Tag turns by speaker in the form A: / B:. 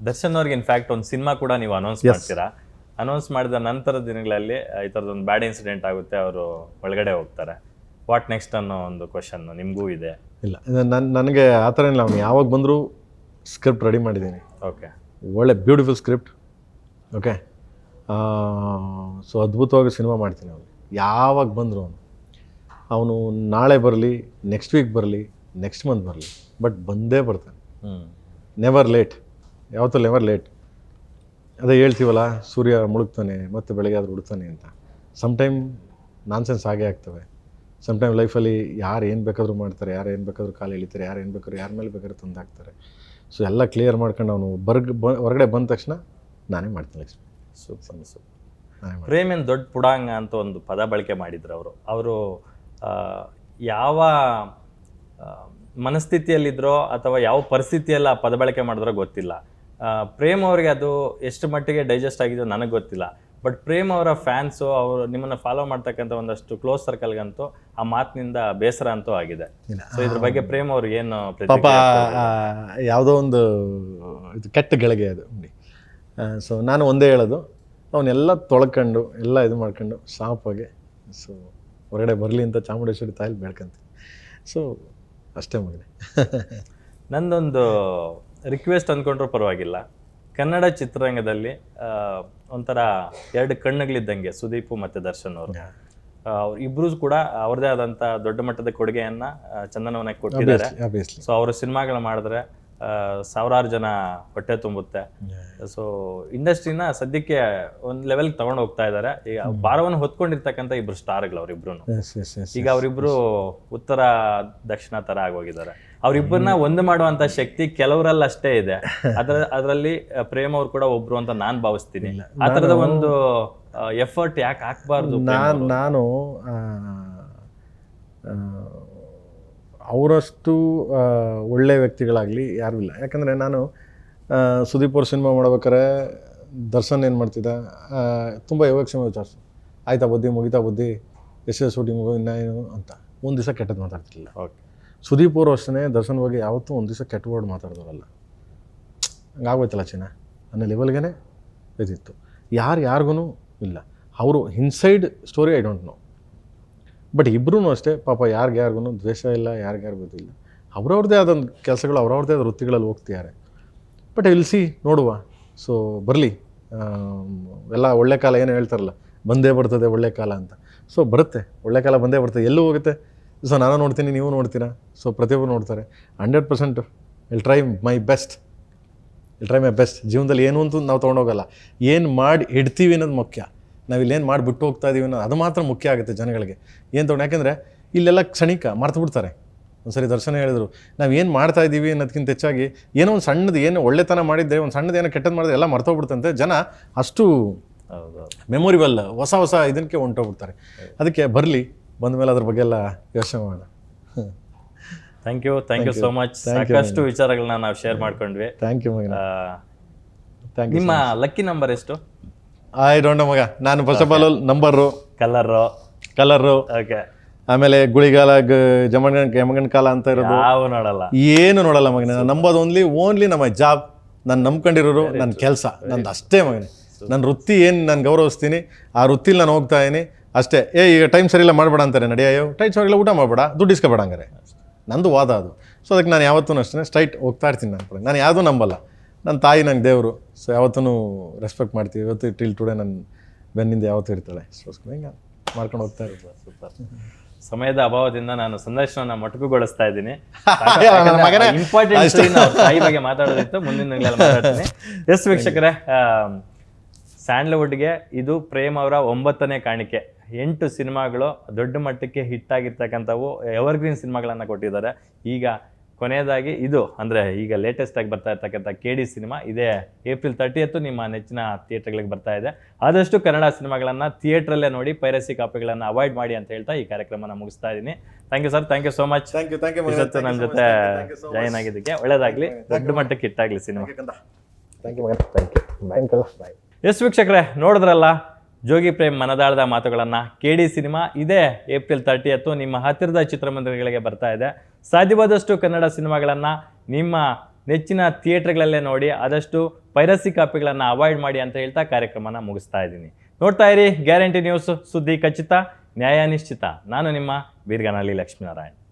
A: ದರ್ಶನ್ ಅವ್ರಿಗೆ ಇನ್ಫ್ಯಾಕ್ಟ್ ಒಂದು ಸಿನಿಮಾ ಕೂಡ ನೀವು ಅನೌನ್ಸ್ ಮಾಡ್ತೀರಾ. ಅನೌನ್ಸ್ ಮಾಡಿದ ನಂತರದ ದಿನಗಳಲ್ಲಿ ಈ ಥರದೊಂದು ಬ್ಯಾಡ್ ಇನ್ಸಿಡೆಂಟ್ ಆಗುತ್ತೆ, ಅವರು ಒಳಗಡೆ ಹೋಗ್ತಾರೆ. ವಾಟ್ ನೆಕ್ಸ್ಟ್ ಅನ್ನೋ ಒಂದು ಕ್ವಶನ್ ನಿಮಗೂ ಇದೆ.
B: ಇಲ್ಲ, ನನಗೆ ಆ ಥರ ಇಲ್ಲ. ಅವ್ನು ಯಾವಾಗ ಬಂದರೂ ಸ್ಕ್ರಿಪ್ಟ್ ರೆಡಿ ಮಾಡಿದ್ದೀನಿ.
A: ಓಕೆ,
B: ಒಳ್ಳೆ ಬ್ಯೂಟಿಫುಲ್ ಸ್ಕ್ರಿಪ್ಟ್. ಓಕೆ, ಸೊ ಅದ್ಭುತವಾಗಿ ಸಿನಿಮಾ ಮಾಡ್ತೀನಿ. ಅವನು ಯಾವಾಗ ಬಂದರು ಅವನು ನಾಳೆ ಬರಲಿ, ನೆಕ್ಸ್ಟ್ ವೀಕ್ ಬರಲಿ, ನೆಕ್ಸ್ಟ್ ಮಂತ್ ಬರಲಿ, ಬಟ್ ಬಂದೇ ಬರ್ತಾನೆ. ನೆವರ್ ಲೇಟ್, ಯಾವತ್ತೂ ನೆವರ್ ಲೇಟ್. ಅದೇ ಹೇಳ್ತೀವಲ್ಲ, ಸೂರ್ಯ ಮುಳುಗ್ತಾನೆ ಮತ್ತು ಬೆಳಗ್ಗೆ ಆದರೂ ಹುಡ್ತಾನೆ ಅಂತ. ಸಮ್ಟೈಮ್ ನಾನ್ಸೆನ್ಸ್ ಆಗೇ ಆಗ್ತವೆ. ಸಮ್ಟೈಮ್ ಲೈಫಲ್ಲಿ ಯಾರು ಏನು ಬೇಕಾದರೂ ಮಾಡ್ತಾರೆ, ಯಾರು ಏನು ಬೇಕಾದರೂ ಕಾಲು ಎಳಿತಾರೆ, ಯಾರು ಏನು ಬೇಕಾದ್ರೂ ಯಾರ ಮೇಲೆ ಬೇಕಾದ್ರೂ ತಂದಾಕ್ತಾರೆ. ಸೊ ಎಲ್ಲ ಕ್ಲಿಯರ್ ಮಾಡ್ಕೊಂಡು ಅವನು ಹೊರಗಡೆ ಬಂದ ತಕ್ಷಣ ನಾನೇ ಮಾಡ್ತೀನಿ.
A: ಸೂಪರ್. ಪ್ರೇಮ್ ಏನು ದೊಡ್ಡ ಪುಡಾಂಗ ಅಂತ ಒಂದು ಪದ ಬಳಕೆ ಮಾಡಿದ್ರು ಅವರು ಯಾವ ಮನಸ್ಥಿತಿಯಲ್ಲಿದ್ದರೋ ಅಥವಾ ಯಾವ ಪರಿಸ್ಥಿತಿಯಲ್ಲಿ ಆ ಪದ ಬಳಕೆ ಮಾಡಿದ್ರೋ ಗೊತ್ತಿಲ್ಲ. ಪ್ರೇಮ್ ಅವ್ರಿಗೆ ಅದು ಎಷ್ಟು ಮಟ್ಟಿಗೆ ಡೈಜೆಸ್ಟ್ ಆಗಿದೆಯೋ ನನಗೆ ಗೊತ್ತಿಲ್ಲ. ಬಟ್ ಪ್ರೇಮ್ ಅವರ ಫ್ಯಾನ್ಸು, ಅವರು ನಿಮ್ಮನ್ನು ಫಾಲೋ ಮಾಡ್ತಕ್ಕಂಥ ಒಂದಷ್ಟು ಕ್ಲೋಸ್ ಸರ್ಕಲ್ಗಂತೂ ಆ ಮಾತಿನಿಂದ ಬೇಸರ ಅಂತೂ ಆಗಿದೆ. ಸೊ ಇದ್ರ ಬಗ್ಗೆ ಪ್ರೇಮ್ ಅವ್ರಿಗೆ ಏನು
B: ಪಾಪ ಯಾವುದೋ ಒಂದು ಇದು ಕೆಟ್ಟ ಗಳಿಗೆ ಅದು. ಸೊ ನಾನು ಒಂದೇ ಹೇಳೋದು, ಅವನ್ನೆಲ್ಲ ತೊಳ್ಕೊಂಡು ಎಲ್ಲ ಇದು ಮಾಡ್ಕೊಂಡು ಸಾಫಾಗಿ ಸೊ ಹೊರಗಡೆ ಬರಲಿ ಅಂತ ಚಾಮುಂಡೇಶ್ವರಿ ತಾಯಿಲಿ ಬೇಡ್ಕೊಂತೀನಿ. ಸೊ ಅಷ್ಟೇ ಮಗನೇ.
A: ನಂದೊಂದು ರಿಕ್ವೆಸ್ಟ್ ಅಂದ್ಕೊಂಡ್ರೂ ಪರವಾಗಿಲ್ಲ. ಕನ್ನಡ ಚಿತ್ರರಂಗದಲ್ಲಿ ಒಂಥರ ಎರಡು ಕಣ್ಣುಗಳಿದ್ದಂಗೆ ಸುದೀಪ್ ಮತ್ತು ದರ್ಶನ್ ಅವರು. ಇಬ್ರು ಕೂಡ ಅವ್ರದೇ ಆದಂಥ ದೊಡ್ಡ ಮಟ್ಟದ ಕೊಡುಗೆಯನ್ನ ಚಂದನವನಕ್ಕೆ ಕೊಟ್ಟಿದ್ದಾರೆ. ಸೊ ಅವರು ಸಿನಿಮಾಗಳು ಮಾಡಿದ್ರೆ ಸಾವಿರಾರು ಜನ ಹೊಟ್ಟೆ ತುಂಬುತ್ತೆ. ಸೊ ಇಂಡಸ್ಟ್ರಿನ ಸದ್ಯಕ್ಕೆ ಒಂದು ಲೆವೆಲ್ಗೆ ತಗೊಂಡು ಹೋಗ್ತಾ ಇದ್ದಾರೆ. ಈಗ ಭಾರವನ್ನು ಹೊತ್ಕೊಂಡಿರ್ತಕ್ಕಂಥ ಇಬ್ರು ಸ್ಟಾರ್ಗಳು ಅವರಿಬ್ರು. ಈಗ ಅವರಿಬ್ರು ಉತ್ತರ ದಕ್ಷಿಣ ತರ ಆಗೋಗಿದ್ದಾರೆ. ಅವ್ರಿಬ್ಬರನ್ನ ಒಂದು ಮಾಡುವಂತ ಶಕ್ತಿ ಕೆಲವರಲ್ಲಿ ಅಷ್ಟೇ ಇದೆ. ಅದರಲ್ಲಿ ಪ್ರೇಮ್ ಅವ್ರು ಕೂಡ ಒಬ್ರು ಅಂತ ನಾನು ಭಾವಿಸ್ತೀನಿ. ಆ ತರದ ಒಂದು ಎಫರ್ಟ್ ಯಾಕೆ ಹಾಕ್ಬಾರ್ದು?
B: ನಾನು ಅವರಷ್ಟು ಒಳ್ಳೆ ವ್ಯಕ್ತಿಗಳಾಗಲಿ ಯಾರೂ ಇಲ್ಲ. ಯಾಕಂದರೆ ನಾನು ಸುದೀಪ್ ಅವ್ರ ಸಿನಿಮಾ ಮಾಡ್ಬೇಕಾರೆ ದರ್ಶನ್ ಏನು ಮಾಡ್ತಿದ್ದ, ತುಂಬ ಯೋಗಕ್ಷೇಮ ವಿಚಾರಿಸು, ಆಯ್ತಾ ಬುದ್ಧಿ ಮುಗಿತಾ ಬುದ್ಧಿ, ಎಷ್ಟೇ ಶೂಟಿಂಗ್ ಇನ್ನೇನು ಅಂತ ಒಂದು ದಿವಸ ಕೆಟ್ಟದ್ದು ಮಾತಾಡ್ತಿರ್ಲಿಲ್ಲ.
A: ಓಕೆ,
B: ಸುದೀಪ್ ಅವರು ಅಷ್ಟೇ ದರ್ಶನ್ ಬಗ್ಗೆ ಯಾವತ್ತೂ ಒಂದು ದಿವಸ ಕೆಟ್ಟ ವರ್ಡ್ ಮಾತಾಡಿದವರಲ್ಲ. ಹಂಗಾಗೋಯ್ತಲ್ಲ ಚಿನ್ನ ಅನ್ನೋ ಲೆವೆಲ್ಗೆ ಇದಿತ್ತು. ಯಾರಿಗೂ ಇಲ್ಲ. ಅವರು inside story I don't no. But ಇಬ್ಬರೂ ಅಷ್ಟೇ ಪಾಪ ಯಾರಿಗೂ ದ್ವೇಷ ಇಲ್ಲ, ಯಾರಿಗೂ ಇಲ್ಲ. ಅವ್ರವ್ರದ್ದೇ ಆದೊಂದು ಕೆಲಸಗಳು, ಅವ್ರವ್ರದ್ದೇ ಆದ ವೃತ್ತಿಗಳಲ್ಲಿ ಹೋಗ್ತಿದ್ದಾರೆ. ಬಟ್ ಇಲ್ಸಿ ನೋಡುವ. ಸೊ ಬರಲಿ, ಎಲ್ಲ ಒಳ್ಳೆ ಕಾಲ ಏನು ಹೇಳ್ತಾರಲ್ಲ, ಬಂದೇ ಬರ್ತದೆ ಒಳ್ಳೆ ಕಾಲ ಅಂತ. ಸೊ ಬರುತ್ತೆ, ಒಳ್ಳೆ ಕಾಲ ಬಂದೇ ಬರ್ತದೆ, ಎಲ್ಲೂ ಹೋಗುತ್ತೆ. ಸೊ ನಾನು ನೋಡ್ತೀನಿ, ನೀವು ನೋಡ್ತೀರಾ, ಸೊ ಪ್ರತಿಯೊಬ್ಬರು ನೋಡ್ತಾರೆ. 100% ವಿಲ್ ಟ್ರೈ ಮೈ ಬೆಸ್ಟ್. ಜೀವನದಲ್ಲಿ ಏನು ಅಂತೂ ನಾವು ತೊಗೊಂಡೋಗಲ್ಲ, ಏನು ಮಾಡಿ ಇಡ್ತೀವಿ ಅನ್ನೋದು ಮುಖ್ಯ. ನಾವು ಇಲ್ಲೇನು ಮಾಡಿ ಬಿಟ್ಟು ಹೋಗ್ತಾ ಇದೀವಿ ಅನ್ನೋದು ಅದು ಮಾತ್ರ ಮುಖ್ಯ ಆಗುತ್ತೆ ಜನಗಳಿಗೆ. ಏನು ತೊಗೊಂಡು, ಯಾಕೆಂದರೆ ಇಲ್ಲೆಲ್ಲ ಕ್ಷಣಿಕ ಮರ್ತು ಬಿಡ್ತಾರೆ. ಒಂದ್ಸರಿ ದರ್ಶನ ಹೇಳಿದ್ರು, ನಾವು ಏನು ಮಾಡ್ತಾ ಇದ್ದೀವಿ ಅನ್ನೋದಕ್ಕಿಂತ ಹೆಚ್ಚಾಗಿ ಏನೋ ಒಂದು ಸಣ್ಣದು ಏನು ಒಳ್ಳೆತನ ಮಾಡಿದ್ದೆ, ಒಂದು ಸಣ್ಣದು ಏನೋ ಕೆಟ್ಟದ್ದು ಮಾಡಿದ್ರೆ ಎಲ್ಲ ಮರ್ತೋಗ್ಬಿಡ್ತಂತೆ. ಜನ ಅಷ್ಟು ಮೆಮೊರಿಬಲ್ ಹೊಸ ಇದಕ್ಕೆ ಹೊಂಟೋಗ್ಬಿಡ್ತಾರೆ. ಅದಕ್ಕೆ ಬರಲಿ, ಬಂದ ಮೇಲೆ ಅದ್ರ ಬಗ್ಗೆ ಎಲ್ಲ ಯೋಚನೆ ಮಾಡೋಣ.
A: Thank you so much. ಸಾಕಷ್ಟು ವಿಚಾರಗಳನ್ನ ನಾವು ಶೇರ್ ಮಾಡ್ಕೊಂಡ್ವಿ.
B: ಥ್ಯಾಂಕ್ ಯು ಮಗ.
A: ನಿಮ್ಮ ಲಕ್ಕಿ ನಂಬರ್ ಎಷ್ಟು?
B: ಐ ಡೋಂಟ್ ನೋ ಮಗ. ನಾನು first of all number, colour,
A: okay,
B: ಆಮೇಲೆ ಗುಳಿಗಾಲ, ಯಮಗಂಡ ಕಾಲ ಅಂತ ಇರೋದು
A: ನೋಡಲ್ಲ,
B: ಏನು ನೋಡಲ್ಲ ಮಗನೇ. ನಾನು ನಂಬೋದು ಓನ್ಲಿ ನಮ್ಮ ಜಾಬ್, ನಾನು ನಂಬ್ಕೊಂಡಿರೋರು, ನನ್ನ ಕೆಲಸ, ನಂದು ಅಷ್ಟೇ ಮಗನೇ. ನನ್ನ ವೃತ್ತಿ ಏನು ನಾನು ಗೌರವಿಸ್ತೀನಿ, ಆ ವೃತ್ತಿಲಿ ನಾನು ಹೋಗ್ತಾ ಇದೀನಿ ಅಷ್ಟೇ. ಈಗ ಟೈಮ್ ಸರಿಯಿಲ್ಲ ಮಾಡಬೇಡ ಅಂತಾರೆ, ನಡೆಯೋ ಟೈಮ್ ಸರಿಯಿಲ್ಲ ಊಟ ಮಾಡಬೇಡ, ದುಡ್ಡು ಇಸ್ಕೊಬೇಡ ಹಂಗಾರೆ. ನಂದು ವಾದ ಅದು. ಸೊ ಅದಕ್ಕೆ ನಾನು ಯಾವತ್ತೂ ಅಷ್ಟೇ ಸ್ಟ್ರೈಟ್ ಹೋಗ್ತಾ ಇರ್ತೀನಿ. ನಾನು ಯಾವುದೂ ನಂಬಲ್ಲ. ನನ್ನ ತಾಯಿ ನಂಗೆ ದೇವರು. ಸೊ ಯಾವತ್ತೂ ರೆಸ್ಪೆಕ್ಟ್ ಮಾಡ್ತೀವಿ. ಇವತ್ತು ಟಿಲ್ ಟುಡೇ ನನ್ನ ಬೆನ್ನಿಂದ ಯಾವತ್ತೂ ಇರ್ತಾಳೆ. ಸೊ ಹಿಂಗೆ ಮಾಡ್ಕೊಂಡು ಹೋಗ್ತಾ ಇರ್ಬೋದು.
A: ಸೂಪರ್. ಸಮಯದ ಅಭಾವದಿಂದ ನಾನು ಸಂದರ್ಶನ ಮೊಟಕುಗೊಳಿಸ್ತಾ ಇದ್ದೀನಿ. ಇಂಪಾರ್ಟೆಂಟ್ ತಾಯಿ ಬಗ್ಗೆ ಮಾತಾಡೋದಿತ್ತು, ಮುಂದಿನ ಮಾತಾಡ್ತೀನಿ. ಎಸ್ ವೀಕ್ಷಕರೇ, ಸ್ಯಾಂಡಲ್ವುಡ್ಗೆ ಇದು ಪ್ರೇಮ್ ಅವರ 9ನೇ ಕಾಣಿಕೆ. 8 ಸಿನಿಮಾಗಳು ದೊಡ್ಡ ಮಟ್ಟಕ್ಕೆ ಹಿಟ್ ಆಗಿರ್ತಕ್ಕಂಥವು, ಎವರ್ಗ್ರೀನ್ ಸಿನಿಮಾಗಳನ್ನು ಕೊಟ್ಟಿದ್ದಾರೆ. ಈಗ ಕೊನೆಯದಾಗಿ ಇದು ಅಂದರೆ ಈಗ ಲೇಟೆಸ್ಟ್ ಆಗಿ ಬರ್ತಾ ಇರ್ತಕ್ಕಂಥ KD ಸಿನಿಮಾ ಇದೇ ಏಪ್ರಿಲ್ 30 ನಿಮ್ಮ ನೆಚ್ಚಿನ ಥಿಯೇಟರ್ಗಳಿಗೆ ಬರ್ತಾ ಇದೆ. ಆದಷ್ಟು ಕನ್ನಡ ಸಿನಿಮಾಗಳನ್ನು ಥಿಯೇಟ್ರಲ್ಲೇ ನೋಡಿ, ಪೈರಸಿ ಕಾಪಿಗಳನ್ನು ಅವಾಯ್ಡ್ ಮಾಡಿ ಅಂತ ಹೇಳ್ತಾ ಈ ಕಾರ್ಯಕ್ರಮನ ಮುಗಿಸ್ತಾ ಇದ್ದೀನಿ. Thank you sir, thank you so much. ಇವತ್ತು ನನ್ನ ಜೊತೆ ಜಾಯಿನ್ ಆಗಿದ್ದಕ್ಕೆ. ಒಳ್ಳೇದಾಗಲಿ, ದೊಡ್ಡ ಮಟ್ಟಕ್ಕೆ ಹಿಟ್ಟಾಗಲಿ ಸಿನಿಮಾ. ಎಸ್ ವೀಕ್ಷಕರೇ, ನೋಡಿದ್ರಲ್ಲ ಜೋಗಿ ಪ್ರೇಮ್ ಮನದಾಳದ ಮಾತುಗಳನ್ನು. KD ಸಿನಿಮಾ ಇದೇ ಏಪ್ರಿಲ್ 30 ನಿಮ್ಮ ಹತ್ತಿರದ ಚಿತ್ರಮಂದಿರಗಳಿಗೆ ಬರ್ತಾ ಇದೆ. ಸಾಧ್ಯವಾದಷ್ಟು ಕನ್ನಡ ಸಿನಿಮಾಗಳನ್ನು ನಿಮ್ಮ ನೆಚ್ಚಿನ ಥಿಯೇಟರ್ಗಳಲ್ಲೇ ನೋಡಿ, ಆದಷ್ಟು ಪೈರಸಿ ಕಾಪಿಗಳನ್ನು ಅವಾಯ್ಡ್ ಮಾಡಿ ಅಂತ ಹೇಳ್ತಾ ಕಾರ್ಯಕ್ರಮನ ಮುಗಿಸ್ತಾ ಇದ್ದೀನಿ. ನೋಡ್ತಾ ಇರಿ ಗ್ಯಾರಂಟಿ ನ್ಯೂಸ್, ಸುದ್ದಿ ಖಚಿತ, ನ್ಯಾಯ ನಿಶ್ಚಿತ. ನಾನು ನಿಮ್ಮ ಬೀರ್ಗನಹಳ್ಳಿ ಲಕ್ಷ್ಮೀನಾರಾಯಣ್.